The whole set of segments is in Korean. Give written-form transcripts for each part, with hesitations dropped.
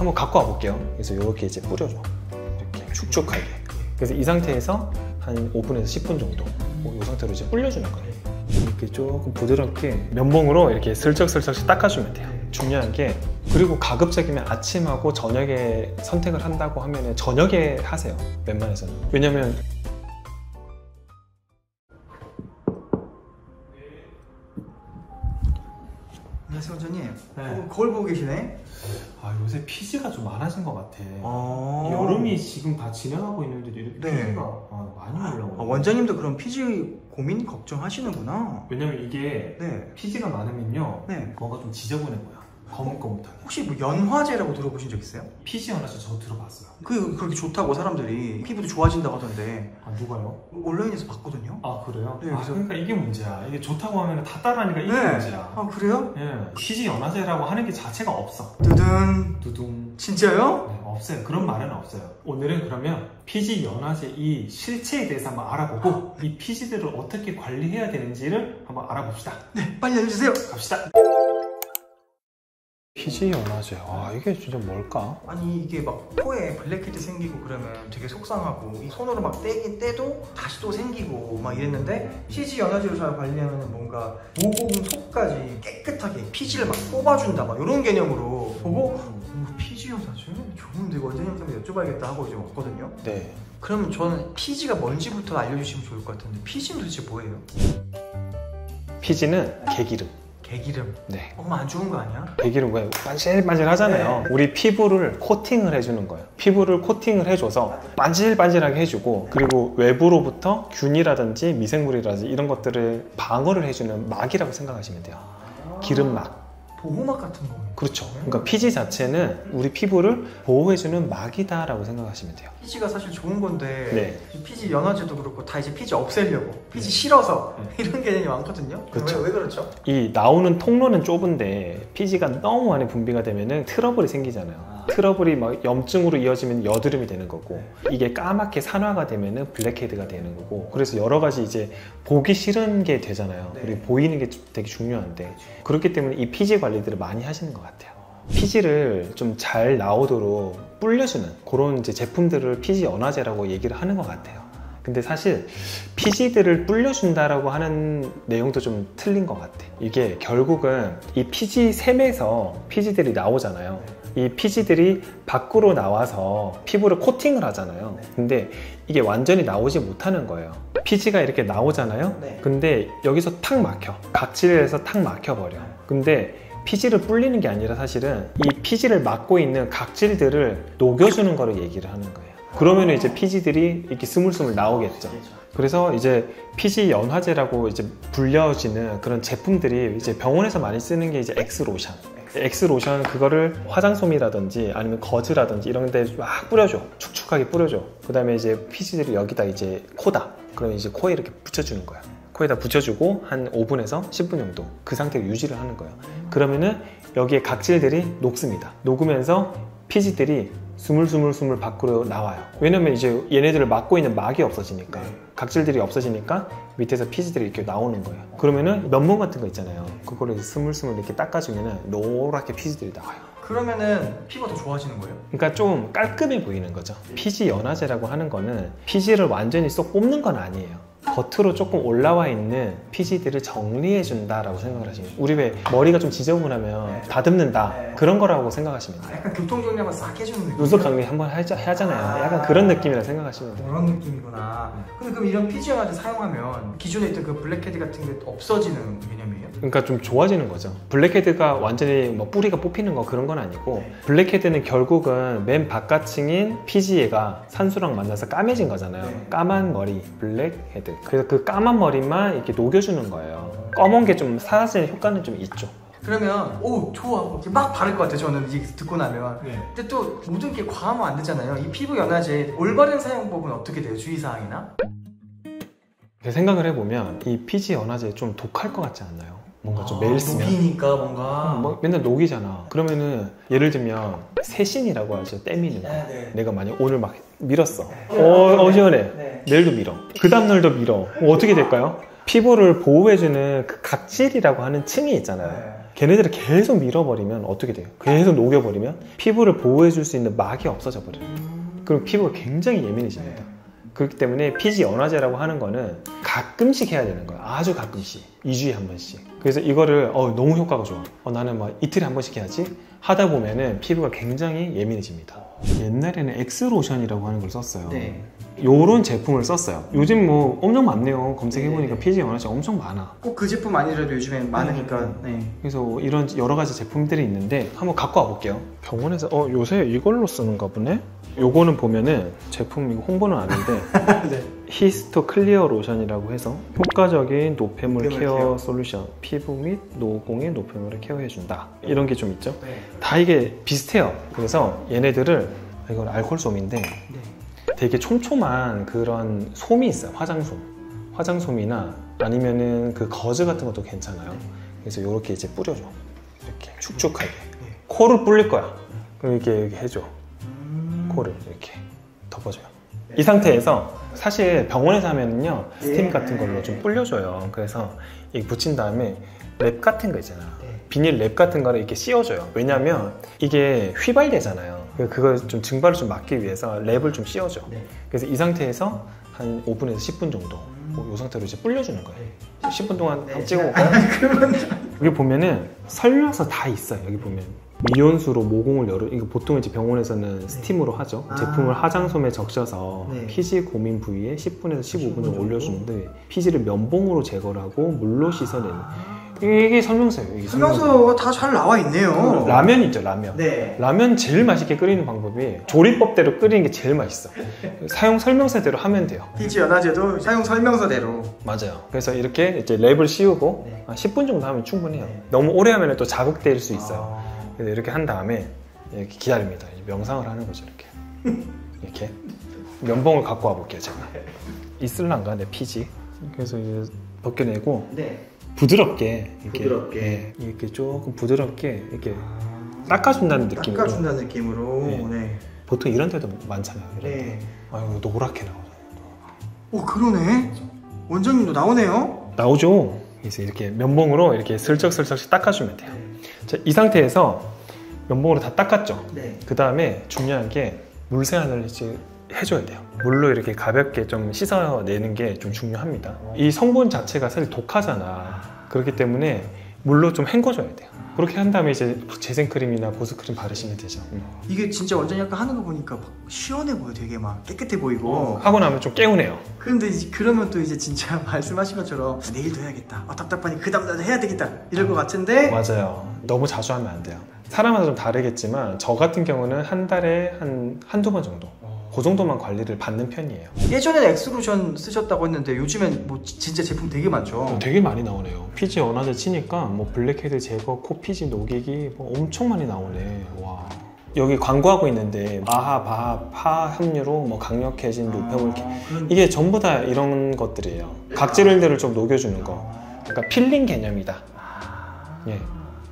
한번 갖고 와 볼게요. 그래서 이렇게 이제 뿌려줘. 이렇게 축축하게. 그래서 이 상태에서 한 5분에서 10분 정도 이 상태로 이제 불려주는 거예요. 이렇게 조금 부드럽게 면봉으로 이렇게 슬쩍슬쩍 닦아주면 돼요. 중요한 게, 그리고 가급적이면 아침하고 저녁에 선택을 한다고 하면 저녁에 하세요. 웬만해서는. 왜냐면 안녕하세요 원장님. 네. 거울 보고 계시네. 요새 피지가 좀 많아진 것 같아. 여름이 지금 다 지나가고 있는데도 이렇게 피지가 많이 올라오고. 원장님도 그럼 피지 고민 걱정하시는구나. 왜냐면 이게 피지가 많으면요, 뭔가 좀 지저분해 보여. 거뭇거뭇하게. 혹시 뭐 연화제라고 들어보신 적 있어요? 피지 연화제 저 들어봤어요. 그렇게 좋다고 사람들이 피부도 좋아진다고 하던데. 누가요? 온라인에서 봤거든요. 그래요? 네, 그래서... 그러니까 이게 문제야. 이게 좋다고 하면 다 따라하니까 이게 문제야. 그래요? 피지 연화제라고 하는 게 자체가 없어. 두둥. 진짜요? 네, 없어요. 그런 말은 없어요. 오늘은 그러면 피지 연화제 이 실체에 대해서 한번 알아보고 이 피지들을 어떻게 관리해야 되는지를 한번 알아봅시다. 네, 빨리 알려주세요. 갑시다. 피지 연화제, 이게 진짜 뭘까? 아니 이게 막 코에 블랙헤드 생기고 그러면 되게 속상하고, 이 손으로 막 떼도 다시 또 생기고 막 이랬는데, 피지 연화제로 잘 관리하면 뭔가 모공 속까지 깨끗하게 피지를 막 뽑아준다 막 이런 개념으로 보고 피지 연화제? 좋은데 원장님한테 여쭤봐야겠다 하고 이제 왔거든요. 네. 그러면 저는 피지가 뭔지부터 알려주시면 좋을 것 같은데, 피지는 도대체 뭐예요? 피지는 개기름. 개기름? 네. 안 좋은 거 아니야? 개기름 왜 반질반질 하잖아요. 우리 피부를 코팅을 해주는 거예요. 피부를 코팅을 해줘서 반질반질하게 해주고, 그리고 외부로부터 균이라든지 미생물이라든지 이런 것들을 방어를 해주는 막이라고 생각하시면 돼요. 기름막. 보호막 같은 거. 그렇죠. 그러니까 피지 자체는 우리 피부를 보호해주는 막이다 라고 생각하시면 돼요. 피지가 사실 좋은 건데 피지 연화제도 그렇고 다 이제 피지 없애려고, 피지 싫어서 이런 개념이 많거든요. 그렇죠. 왜 그렇죠? 이 나오는 통로는 좁은데 피지가 너무 많이 분비가 되면은 트러블이 생기잖아요. 트러블이 막 염증으로 이어지면 여드름이 되는 거고, 이게 까맣게 산화가 되면은 블랙헤드가 되는 거고, 그래서 여러 가지 이제 보기 싫은 게 되잖아요. 우리 보이는 게 되게 중요한데, 그렇기 때문에 이 피지 관리들을 많이 하시는 것 같아요. 피지를 좀 잘 나오도록 불려주는 그런 이제 제품들을 피지 연화제라고 얘기를 하는 것 같아요. 근데 사실 피지들을 불려준다라고 하는 내용도 좀 틀린 것 같아. 이게 결국은 이 피지 샘에서 피지들이 나오잖아요. 이 피지들이 밖으로 나와서 피부를 코팅을 하잖아요. 근데 이게 완전히 나오지 못하는 거예요. 피지가 이렇게 나오잖아요. 근데 여기서 탁 막혀. 각질에서 탁 막혀버려. 근데 피지를 불리는 게 아니라 사실은 이 피지를 막고 있는 각질들을 녹여주는 거를 얘기를 하는 거예요. 그러면 이제 피지들이 이렇게 스물스물 나오겠죠. 그래서 이제 피지 연화제라고 이제 불려지는 그런 제품들이 이제 병원에서 많이 쓰는 게 이제 엑스로션. 엑스로션, 그거를 화장솜이라든지 아니면 거즈라든지 이런 데 막 뿌려줘. 축축하게 뿌려줘. 그 다음에 이제 피지들이 여기다 이제 코다. 그럼 이제 코에 이렇게 붙여주는 거야. 코에다 붙여주고 한 5분에서 10분 정도 그 상태로 유지를 하는 거예요. 그러면은 여기에 각질들이 녹습니다. 녹으면서 피지들이 스물스물 밖으로 나와요. 왜냐면 이제 얘네들을 막고 있는 막이 없어지니까, 각질들이 없어지니까 밑에서 피지들이 이렇게 나오는 거예요. 그러면은 면봉 같은 거 있잖아요. 그거를 스물스물 이렇게 닦아주면은 노랗게 피지들이 나와요. 그러면은 피부가 더 좋아지는 거예요? 그러니까 좀 깔끔해 보이는 거죠. 피지 연화제라고 하는 거는 피지를 완전히 쏙 뽑는 건 아니에요. 겉으로 조금 올라와 있는 피지들을 정리해 준다라고 생각을 하시면 돼요. 우리 왜 머리가 좀 지저분하면 다듬는다, 그런 거라고 생각하시면 돼요. 약간 교통정리 한번 싹 해주는 느낌? 눈썹 정리 한번 하잖아요. 약간 그런 느낌이라 생각하시면 돼요. 그런 느낌이구나. 근데 그럼 이런 피지 연화제 사용하면 기존에 있던 그 블랙헤드 같은 게 없어지는 개념이에요? 그러니까 좀 좋아지는 거죠. 블랙헤드가 완전히 뭐 뿌리가 뽑히는 거 그런 건 아니고, 블랙헤드는 결국은 맨 바깥층인 피지가 산소랑 만나서 까매진 거잖아요. 까만 머리, 블랙헤드. 그래서 그 까만 머리만 이렇게 녹여주는 거예요. 검은 게 좀 사라지는 효과는 좀 있죠. 그러면 좋아 이렇게 막 바를 것 같아요. 저는 이제 듣고 나면. 근데 또 모든 게 과하면 안 되잖아요. 이 피부 연화제 올바른 사용법은 어떻게 돼요? 주의사항이나? 생각을 해보면 이 피지 연화제 좀 독할 것 같지 않나요? 뭔가 좀 매일 쓰면 녹이니까 뭔가 뭐 맨날 녹이잖아. 그러면은 예를 들면 세신이라고 하죠. 때미는 거. 내가 만약 오늘 막 밀었어. 시원해. 내일도 밀어. 그 다음날도 밀어. 어떻게 될까요? 피부를 보호해주는 그 각질이라고 하는 층이 있잖아요. 걔네들을 계속 밀어버리면 어떻게 돼요? 계속 녹여버리면 피부를 보호해줄 수 있는 막이 없어져 버려요. 그럼 피부가 굉장히 예민해집니다. 그렇기 때문에 피지 연화제라고 하는 거는 가끔씩 해야 되는 거예요. 아주 가끔씩. 2주에 한 번씩. 그래서 이거를 너무 효과가 좋아. 나는 막 이틀에 한 번씩 해야지 하다 보면은 피부가 굉장히 예민해집니다. 옛날에는 엑스로션이라고 하는 걸 썼어요. 네. 요런 제품을 썼어요. 요즘 뭐 엄청 많네요. 검색해보니까 피지 연화제 엄청 많아. 꼭 그 제품 아니라도 요즘엔 많으니까. 네. 그래서 이런 여러 가지 제품들이 있는데 한번 갖고 와볼게요. 병원에서 요새 이걸로 쓰는가 보네? 요거는 보면은 제품 이거 홍보는 아닌데 네. 히스토 클리어 로션이라고 해서 효과적인 노폐물 케어 케어. 솔루션, 피부 및 노공의 노폐물을 케어해준다. 이런 게 좀 있죠. 네. 다 이게 비슷해요. 그래서 얘네들을 이건 알코올솜인데 네. 되게 촘촘한 그런 솜이 있어요. 화장솜이나 아니면은 그 거즈 같은 것도 괜찮아요. 그래서 이렇게 이제 뿌려줘. 이렇게 축축하게. 코를 불릴 거야. 그럼 이렇게 해줘. 코를 이렇게 덮어줘요. 이 상태에서 사실 병원에서 하면은요 스팀 같은 걸로 좀 불려줘요. 그래서 이게 붙인 다음에 랩 같은 거 있잖아. 비닐 랩 같은 거를 이렇게 씌워줘요. 왜냐면 이게 휘발되잖아요. 그걸 좀 증발을 좀 막기 위해서 랩을 좀 씌워줘. 그래서 이 상태에서 한 5분에서 10분 정도 이 상태로 이제 불려주는 거예요. 10분 동안 한번 찍어볼까요? 여기 보면은 설명서 다 있어요. 여기 보면 미온수로 모공을 이거 보통 이제 병원에서는 스팀으로 하죠. 제품을 화장솜에 적셔서 피지 고민 부위에 10분에서 15분 정도 올려주는데 피지를 면봉으로 제거를 하고 물로 씻어내는 이게 설명서예요. 이게 설명서가 다 잘 나와 있네요. 라면 있죠, 라면. 네. 라면 제일 맛있게 끓이는 방법이 조리법대로 끓이는 게 제일 맛있어. 사용 설명서대로 하면 돼요. 피지 연화제도 사용 설명서대로. 맞아요. 그래서 이렇게 이제 랩을 씌우고 한 10분 정도 하면 충분해요. 너무 오래 하면 또 자극될 수 있어요. 그래서 이렇게 한 다음에 이렇게 기다립니다. 명상을 하는 거죠, 이렇게. 이렇게 면봉을 갖고 와볼게요, 제가. 있을란가, 내 피지. 그래서 이제 벗겨내고. 부드럽게 이렇게 조금 부드럽게 이렇게 닦아준다는 느낌으로. 닦아준다는 느낌으로. 네. 보통 이런 데도 많잖아요. 이런 데. 아유, 노랗게 나오잖아요. 그러네. 원장님도 나오네요. 나오죠. 그래서 이렇게 면봉으로 이렇게 슬쩍슬쩍 닦아주면 돼요. 자, 이 상태에서 면봉으로 다 닦았죠. 그 다음에 중요한 게 물세안을 이제 해줘야 돼요. 물로 이렇게 가볍게 좀 씻어내는 게 좀 중요합니다. 이 성분 자체가 사실 독하잖아. 그렇기 때문에 물로 좀 헹궈줘야 돼요. 그렇게 한 다음에 이제 재생크림이나 보습크림 바르시면 되죠. 이게 진짜 완전히 약간 하는 거 보니까 막 시원해 보여. 되게 막 깨끗해 보이고. 하고 나면 좀 개운해요. 그런데 이제 그러면 또 이제 진짜 말씀하신 것처럼 내일도 해야겠다. 답답하니 그 다음날도 해야 되겠다. 이럴 것 같은데. 맞아요. 너무 자주 하면 안 돼요. 사람마다 좀 다르겠지만 저 같은 경우는 한 달에 한두 번 정도. 그 정도만 관리를 받는 편이에요. 예전에는 엑스루션 쓰셨다고 했는데 요즘엔 뭐 진짜 제품 되게 많죠? 되게 많이 나오네요. 피지 연화제 치니까 뭐 블랙헤드 제거, 코 피지 녹이기 뭐 엄청 많이 나오네. 와. 여기 광고하고 있는데 아하, 바하, 파 함유로 뭐 강력해진 노폐물 이게 전부 다 이런 것들이에요. 각질들을 좀 녹여주는 거. 그러니까 필링 개념이다. 예.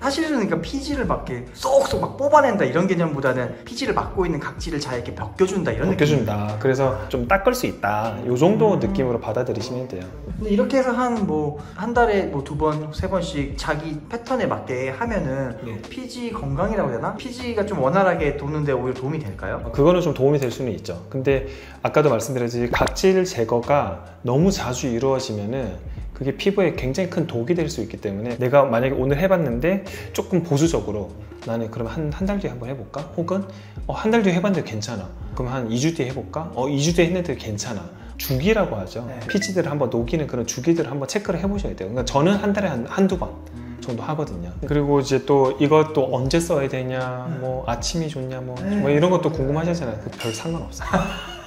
사실은 그러니까 피지를 막 이렇게 쏙쏙 막 뽑아낸다 이런 개념보다는 피지를 막고 있는 각질을 잘 이렇게 벗겨준다 이런 벗겨준다. 느낌. 그래서 좀 닦을 수 있다. 이 정도 느낌으로 받아들이시면 돼요. 근데 이렇게 해서 한 달에 뭐 2번, 3번씩 자기 패턴에 맞게 하면은 피지 건강이라고 해야 되나? 피지가 좀 원활하게 도는데 오히려 도움이 될까요? 그거는 좀 도움이 될 수는 있죠. 근데 아까도 말씀드렸듯이 각질 제거가 너무 자주 이루어지면은 그게 피부에 굉장히 큰 독이 될 수 있기 때문에 내가 만약에 오늘 해봤는데 조금 보수적으로 나는 그러면 한 달 뒤에 한번 해볼까? 혹은 한 달 뒤에 해봤는데 괜찮아. 그럼 한 2주 뒤에 해볼까? 2주 뒤에 했는데 괜찮아. 주기라고 하죠. 피지들을 한번 녹이는 그런 주기들을 한번 체크를 해보셔야 돼요. 그러니까 저는 한 달에 한두 번 정도 하거든요. 그리고 이제 또 이것도 언제 써야 되냐, 뭐 아침이 좋냐, 뭐 이런 것도 궁금하시잖아요. 별 상관없어요.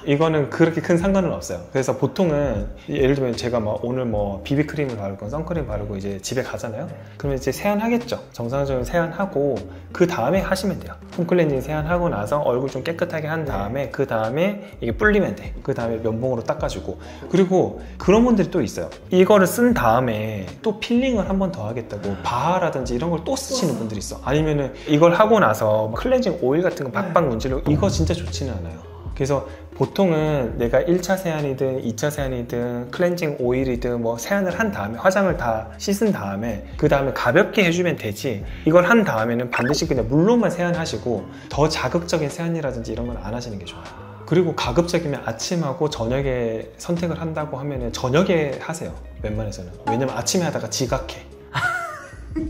이거는 그렇게 큰 상관은 없어요. 그래서 보통은 예를 들면 제가 오늘 비비크림을 바르고 선크림 바르고 이제 집에 가잖아요. 그러면 이제 세안하겠죠. 정상적인 세안하고 그 다음에 하시면 돼요. 폼클렌징 세안하고 나서 얼굴 좀 깨끗하게 한 다음에 그 다음에 이게 불리면 돼. 그 다음에 면봉으로 닦아주고. 그리고 그런 분들이 또 있어요. 이거를 쓴 다음에 또 필링을 한 번 더 하겠다고 바하라든지 이런 걸 또 쓰시는 분들이 있어. 아니면은 이걸 하고 나서 클렌징 오일 같은 거 박박 문지르고 이거 진짜 좋지는 않아요. 그래서 보통은 내가 1차 세안이든 2차 세안이든 클렌징 오일이든 뭐 세안을 한 다음에 화장을 다 씻은 다음에 그 다음에 가볍게 해주면 되지, 이걸 한 다음에는 반드시 그냥 물로만 세안하시고 더 자극적인 세안이라든지 이런 건 안 하시는 게 좋아요. 그리고 가급적이면 아침하고 저녁에 선택을 한다고 하면은 저녁에 하세요, 웬만해서는. 왜냐면 아침에 하다가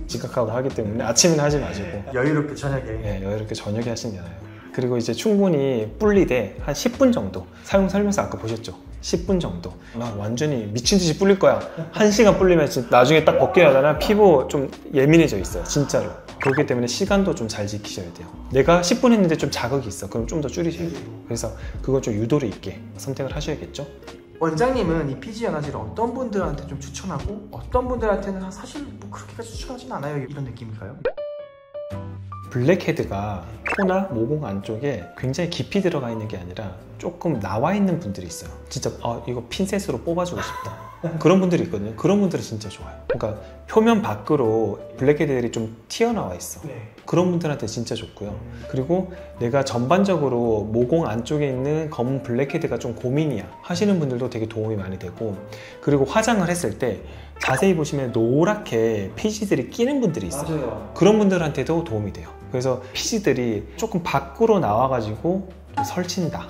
지각하고 하기 때문에 아침에는 하지 마시고 여유롭게 저녁에. 네, 여유롭게 저녁에 하시면 되나요. 그리고 이제 충분히 불리되 한 10분 정도, 사용 설명서 아까 보셨죠? 10분 정도. 나 완전히 미친 듯이 불릴 거야. 1시간 불리면 나중에 딱 벗겨야 하잖아. 피부 좀 예민해져 있어요, 진짜로. 그렇기 때문에 시간도 좀 잘 지키셔야 돼요. 내가 10분 했는데 좀 자극이 있어, 그럼 좀 더 줄이셔야 돼요. 그래서 그걸 좀 유도리 있게 선택을 하셔야겠죠. 원장님은 이 피지 연화제를 어떤 분들한테 좀 추천하고 어떤 분들한테는 사실 뭐 그렇게까지 추천하진 않아요, 이런 느낌일까요? 블랙헤드가 코나 모공 안쪽에 굉장히 깊이 들어가 있는 게 아니라 조금 나와 있는 분들이 있어요. 진짜 이거 핀셋으로 뽑아주고 싶다, 그런 분들이 있거든요. 그런 분들은 진짜 좋아요. 그러니까 표면 밖으로 블랙헤드들이 좀 튀어나와 있어. 그런 분들한테 진짜 좋고요. 그리고 내가 전반적으로 모공 안쪽에 있는 검은 블랙헤드가 좀 고민이야 하시는 분들도 되게 도움이 많이 되고, 그리고 화장을 했을 때 자세히 보시면 노랗게 피지들이 끼는 분들이 있어요. 맞아요. 그런 분들한테도 도움이 돼요. 그래서 피지들이 조금 밖으로 나와가지고 좀 설친다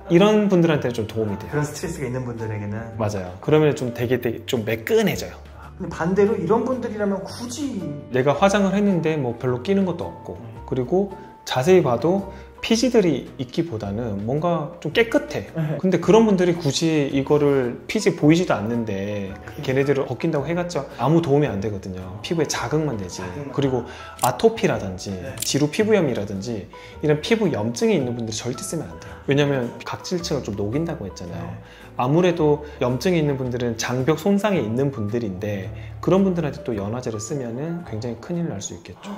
이런 분들한테는 좀 도움이 돼요. 그런 스트레스가 있는 분들에게는. 맞아요. 그러면 좀 되게 좀 매끈해져요. 근데 반대로 이런 분들이라면 굳이 내가 화장을 했는데 뭐 별로 끼는 것도 없고, 그리고 자세히 봐도 피지들이 있기보다는 뭔가 좀 깨끗해. 근데 그런 분들이 굳이 이거를 피지 보이지도 않는데 걔네들을 벗긴다고 해봤자 아무 도움이 안 되거든요. 피부에 자극만 되지. 그리고 아토피라든지 지루 피부염이라든지 이런 피부 염증이 있는 분들이 절대 쓰면 안 돼요. 왜냐면 각질층을 좀 녹인다고 했잖아요. 아무래도 염증이 있는 분들은 장벽 손상이 있는 분들인데 그런 분들한테 또 연화제를 쓰면은 굉장히 큰일 날 수 있겠죠.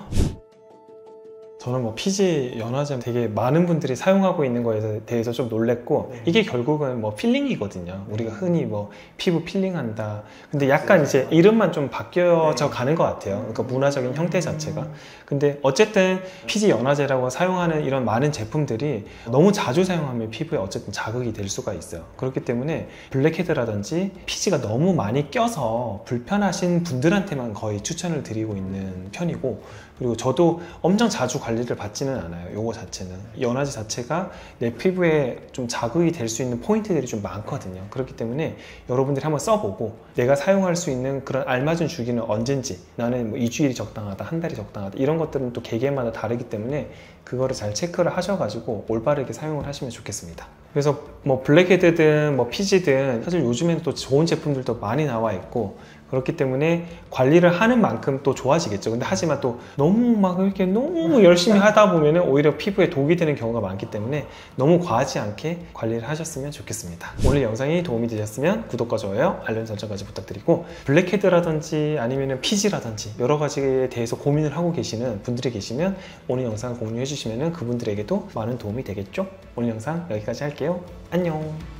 저는 뭐 피지 연화제 되게 많은 분들이 사용하고 있는 거에 대해서 좀 놀랬고, 이게 결국은 뭐 필링이거든요. 우리가 흔히 뭐 피부 필링한다. 근데 약간 이제 이름만 좀 바뀌어져 가는 것 같아요. 그러니까 문화적인 형태 자체가. 근데 어쨌든 피지 연화제라고 사용하는 이런 많은 제품들이 너무 자주 사용하면 피부에 어쨌든 자극이 될 수가 있어요. 그렇기 때문에 블랙헤드라든지 피지가 너무 많이 껴서 불편하신 분들한테만 거의 추천을 드리고 있는 편이고, 그리고 저도 엄청 자주 관리를 받지는 않아요. 요거 자체는, 연화제 자체가 내 피부에 좀 자극이 될 수 있는 포인트들이 좀 많거든요. 그렇기 때문에 여러분들이 한번 써보고 내가 사용할 수 있는 그런 알맞은 주기는 언젠지, 나는 뭐 2주일이 적당하다, 한 달이 적당하다, 이런 것들은 또 개개인마다 다르기 때문에 그거를 잘 체크를 하셔가지고 올바르게 사용을 하시면 좋겠습니다. 그래서 뭐 블랙헤드든 뭐 피지든 사실 요즘에는 또 좋은 제품들도 많이 나와 있고, 그렇기 때문에 관리를 하는 만큼 또 좋아지겠죠. 근데 하지만 또 너무 막 이렇게 너무 열심히 하다 보면은 오히려 피부에 독이 되는 경우가 많기 때문에 너무 과하지 않게 관리를 하셨으면 좋겠습니다. 오늘 영상이 도움이 되셨으면 구독과 좋아요, 알림 설정까지 부탁드리고, 블랙헤드라든지 아니면은 피지라든지 여러 가지에 대해서 고민을 하고 계시는 분들이 계시면 오늘 영상 공유해 주시면은 그분들에게도 많은 도움이 되겠죠. 오늘 영상 여기까지 할게요. 안녕.